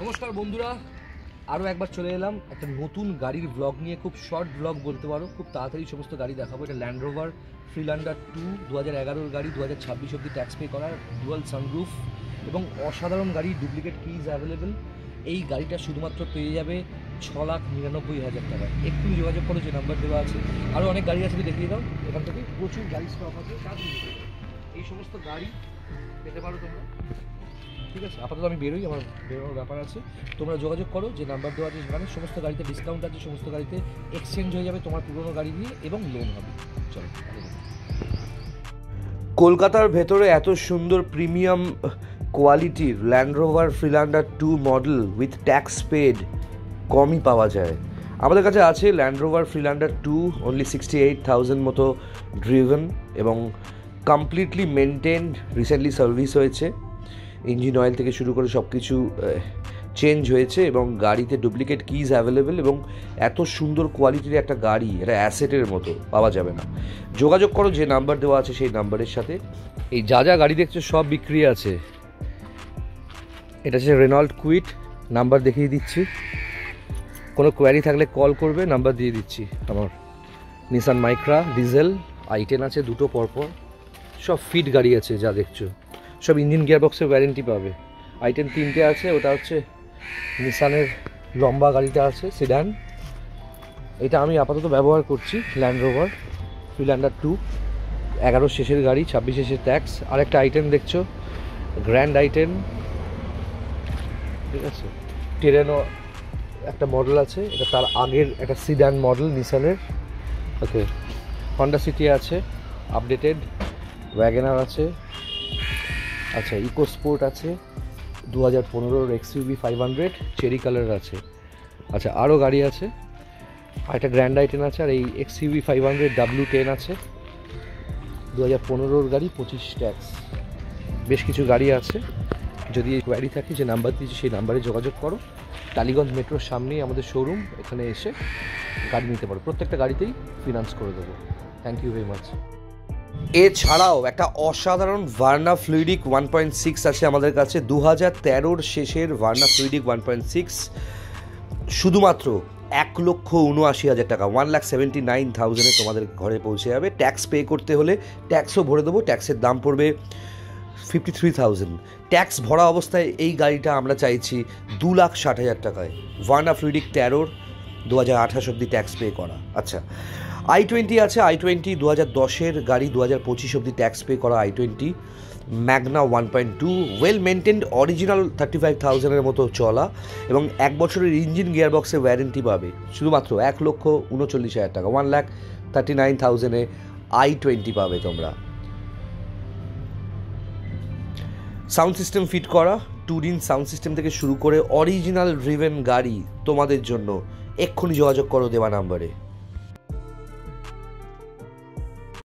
নমস্কার বন্ধুরা, আরও একবার চলে এলাম একটা নতুন গাড়ির ব্লগ নিয়ে। খুব শর্ট ব্লগ বলতে পারো, খুব তাড়াতাড়ি সমস্ত গাড়ি দেখাবো। এটা ল্যান্ড রোভার ফ্রিল্যান্ডার 2 2011 গাড়ি, 2026 অব্দি ট্যাক্স পে করা, ডুয়াল সানরুফ এবং অসাধারণ গাড়ি, ডুপ্লিকেট কিজ অ্যাভেলেবেল। এই গাড়িটা শুধুমাত্র পেয়ে যাবে 6,99,000 টাকা। একটু যোগাযোগ করো, যে নাম্বার দেওয়া আছে। আরও অনেক গাড়ি আছে, দেখিয়ে দাও। এখান থেকে প্রচুর গাড়ি স্টক আছে, এই সমস্ত গাড়ি পেতে পারো তোমরা। ঠিক আছে, আপাতত আমি বেরোই, আমার বেরোনোর ব্যাপার আছে। তোমরা যোগাযোগ করো, যে নাম্বার দেওয়া আছে সেখানে। সমস্ত গাড়িতে ডিসকাউন্ট আছে, সমস্ত গাড়িতে এক্সচেঞ্জ হয়ে যাবে তোমার পুরোনো গাড়ি দিয়ে, এবং লোন হবে। চলো। কলকাতার ভেতরে এত সুন্দর প্রিমিয়াম কোয়ালিটির Land Rover Freelander 2 model with tax paid কমই পাওয়া যায়। আমাদের কাছে আছে ল্যান্ড রোভার ফ্রিল্যান্ডার 2, অনলি 68,000 মতো ড্রিভেন এবং কমপ্লিটলি মেনটেন্ড, রিসেন্টলি সার্ভিস হয়েছে। ইঞ্জিন অয়েল থেকে শুরু করে সব কিছু চেঞ্জ হয়েছে এবং গাড়িতে ডুপ্লিকেট কিজ অ্যাভেলেবেল। এবং এত সুন্দর কোয়ালিটির একটা গাড়ি, এটা অ্যাসেটের মতো, পাওয়া যাবে না। যোগাযোগ করো, যে নাম্বার দেওয়া আছে সেই নাম্বারের সাথে। এই যা যা গাড়ি দেখছো সব বিক্রি আছে। এটা হচ্ছে রেনল্ট কুইট, নাম্বার দেখিয়ে দিচ্ছি। কোনো কোয়ারি থাকলে কল করবে, নাম্বার দিয়ে দিচ্ছি আমার। নিসান মাইক্রা ডিজেল, i10 আছে দুটো পরপর, সব ফিট গাড়ি আছে যা দেখছো। সব ইঞ্জিন গিয়ারবক্সের ওয়ারেন্টি পাবে। i10 3টে আছে, ওটা হচ্ছে নিসানের লম্বা গাড়িটা আছে, সেডান। এটা আমি আপাতত ব্যবহার করছি, ল্যান্ড রোভার ফ্রিল্যান্ডার 2, 11 শেষের গাড়ি, 26 শেষের ট্যাক্স। আর একটা i10 দেখছো, গ্র্যান্ড i10, ঠিক আছে। টেরেনো একটা মডেল আছে, এটা তার আগের একটা সিডান মডেল নিসানের। ওকে, হন্ডা সিটি আছে আপডেটেড, ওয়াগনার আছে, আচ্ছা ইকো স্পোর্ট আছে, 2015 XUV 500 চেরি কালার আছে। আচ্ছা আরও গাড়ি আছে, আর একটা গ্র্যান্ড i10 আছে, আর এই XUV 500 W10 আছে, 2015 গাড়ি, 25 ট্যাক্স। বেশ কিছু গাড়ি আছে। যদি এই কোয়ারি থাকে, যে নাম্বার দিয়েছি সেই নাম্বারে যোগাযোগ করো। টালিগঞ্জ মেট্রোর সামনেই আমাদের শোরুম, এখানে এসে গাড়ি নিতে পারো। প্রত্যেকটা গাড়িতেই ফিনান্স করে দেবো। Thank you very much. এছাড়াও একটা অসাধারণ ভার্না ফ্লুইডিক 1.6 আছে আমাদের কাছে, 2013 শেষের ভার্না ফ্লুইডিক 1.6, শুধুমাত্র 1,79,000 টাকা, 1,79,000 তোমাদের ঘরে পৌঁছে যাবে। ট্যাক্স পে করতে হলে ট্যাক্সও ভরে দেবো, ট্যাক্সের দাম পড়বে 53,000। ট্যাক্স ভরা অবস্থায় এই গাড়িটা আমরা চাইছি 2,60,000 টাকায়। ভার্না ফ্লুইডিক 13 2028 অব্দি ট্যাক্স পে করা। আচ্ছা, i20 আছে, i20 2010-এর গাড়ি, 2025 অব্দি ট্যাক্স পে করা i20 Magna 1.2, well maintained, original, 35,000-এর মতো চলা এবং 1 বছরের ইঞ্জিন গিয়ারবক্সের ওয়ারেন্টি পাবে। শুধুমাত্র 1,39,000 টাকা, 1,39,000-এ i20 পাবে তোমরা। সাউন্ড সিস্টেম ফিট করা, টুরিন সাউন্ড সিস্টেম থেকে শুরু করে অরিজিনাল ড্রিভেন গাড়ি তোমাদের জন্য। এক্ষুনি যোগাযোগ করো দেওয়া নাম্বারে।